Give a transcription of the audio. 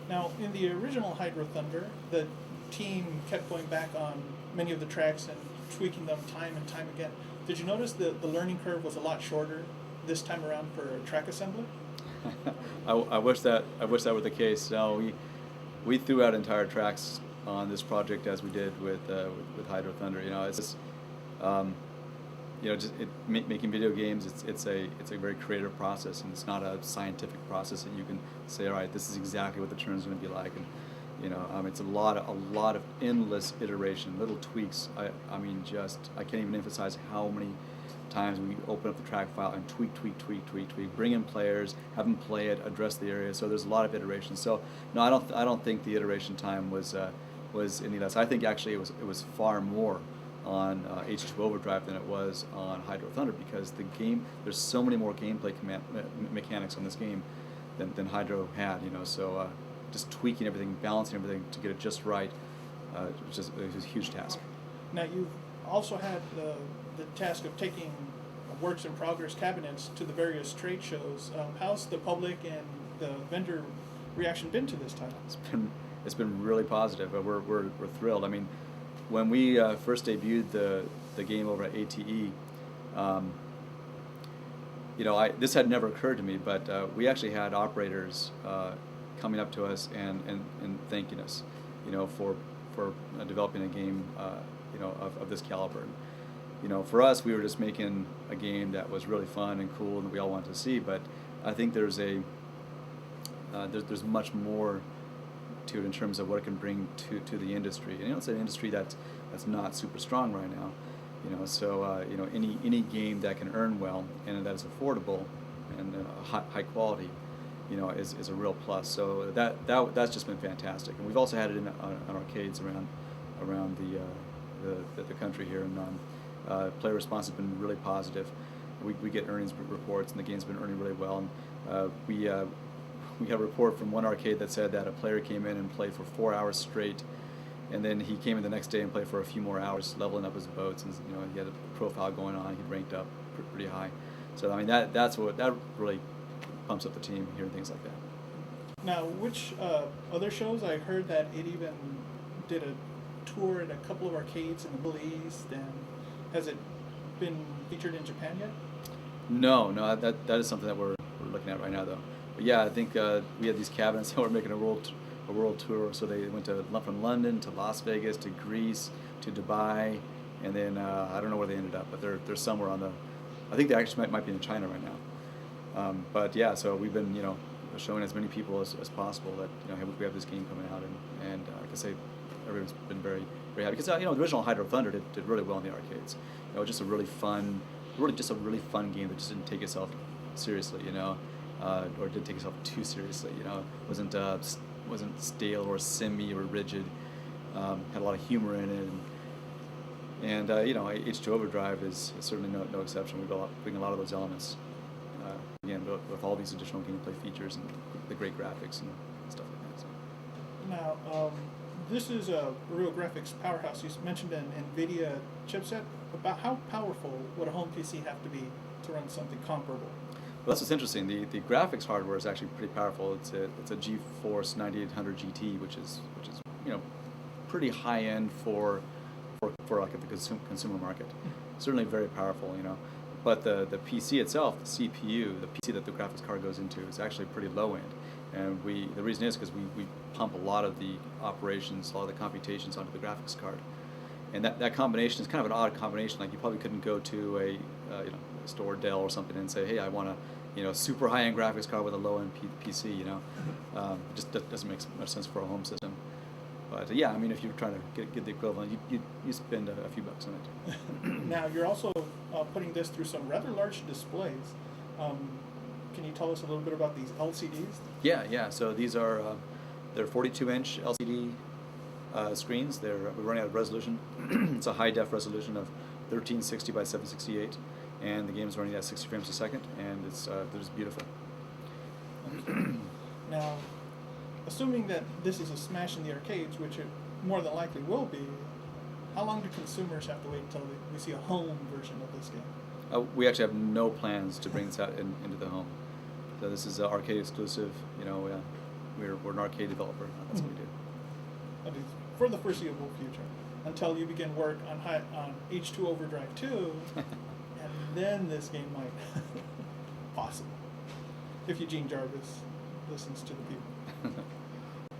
Now, in the original Hydro Thunder, the team kept going back on many of the tracks and tweaking them time and time again. Did you notice that the learning curve was a lot shorter this time around for track assembly? I wish that were the case. No, we threw out entire tracks on this project as we did with Hydro Thunder. You know, it's just making video games. It's a very creative process, and it's not a scientific process that you can say, all right, this is exactly what the turn's going to be like. And it's a lot of endless iteration, little tweaks. I can't even emphasize how many times we open up the track file and tweak, bring in players, have them play it, address the area. So there's a lot of iterations. So no, I don't think the iteration time was any less. I think actually it was far more on H2Overdrive than it was on Hydro Thunder, because the game, there's so many more gameplay mechanics on this game than Hydro had. So just tweaking everything, balancing everything to get it just right, it was a huge task. Now you've also had the task of taking works in progress cabinets to the various trade shows. How's the public and the vendor reaction been to this title? It's been really positive. We're thrilled. I mean, when we first debuted the game over at ATE, this had never occurred to me, but we actually had operators coming up to us and thanking us, for developing a game, of this caliber. For us, we were just making a game that was really fun and cool and that we all wanted to see. But I think there's much more to it in terms of what it can bring to the industry. And it's an industry that's not super strong right now. So any game that can earn well and that is affordable and high quality, is a real plus. So that's just been fantastic. And we've also had it on arcades around the country here, and player response has been really positive. We get earnings reports, and the game's been earning really well. And we had a report from one arcade that said that a player came in and played for 4 hours straight, and then he came in the next day and played for a few more hours, leveling up his boats, and he had a profile going on. He ranked up pretty high. So I mean that really pumps up the team, hearing things like that. Now, which other shows? I heard that it even did a tour at a couple of arcades in the Middle East, and has it been featured in Japan yet? No, that is something that we're looking at right now, though. But yeah, I think we had these cabinets that were making a world tour. So they went from London to Las Vegas to Greece to Dubai, and then I don't know where they ended up, but they're somewhere on the. I think they actually might be in China right now. But yeah, so we've been showing as many people as possible that we have this game coming out, and like I say, everyone's been very very happy because the original Hydro Thunder did really well in the arcades. Just a really fun game that just didn't take itself seriously, or didn't take itself too seriously. Wasn't stale or simmy or rigid. Had a lot of humor in it, and H2Overdrive is certainly no exception. We bring a lot of those elements. Again, with all these additional gameplay features and the great graphics and stuff like that. So. Now, this is a real graphics powerhouse. You mentioned an NVIDIA chipset. About how powerful would a home PC have to be to run something comparable? Well, that's what's interesting. The graphics hardware is actually pretty powerful. It's a GeForce 9800 GT, which is pretty high end for like the consumer market. Certainly very powerful, But the PC itself, the CPU, the PC that the graphics card goes into, is actually pretty low end. And the reason is because we pump a lot of the operations, a lot of the computations onto the graphics card. And that combination is kind of an odd combination. Like you probably couldn't go to a store, Dell or something, and say, hey, I want a super high-end graphics card with a low-end PC. It just doesn't make much sense for a home system. But yeah, I mean, if you're trying to get the equivalent, you spend a few bucks on it. Now you're also putting this through some rather large displays. Can you tell us a little bit about these LCDs? Yeah. So these are they're 42-inch LCD screens. We're running out of resolution. It's a high def resolution of 1360 by 768, and the game is running at 60 frames a second, and they're just beautiful. Now, assuming that this is a smash in the arcades, which it more than likely will be, how long do consumers have to wait until we see a home version of this game? We actually have no plans to bring this out into the home. So this is arcade exclusive. We're an arcade developer. That's what we do. At least for the foreseeable future, until you begin work on H2Overdrive 2, and then this game might possible, if Eugene Jarvis listens to the people.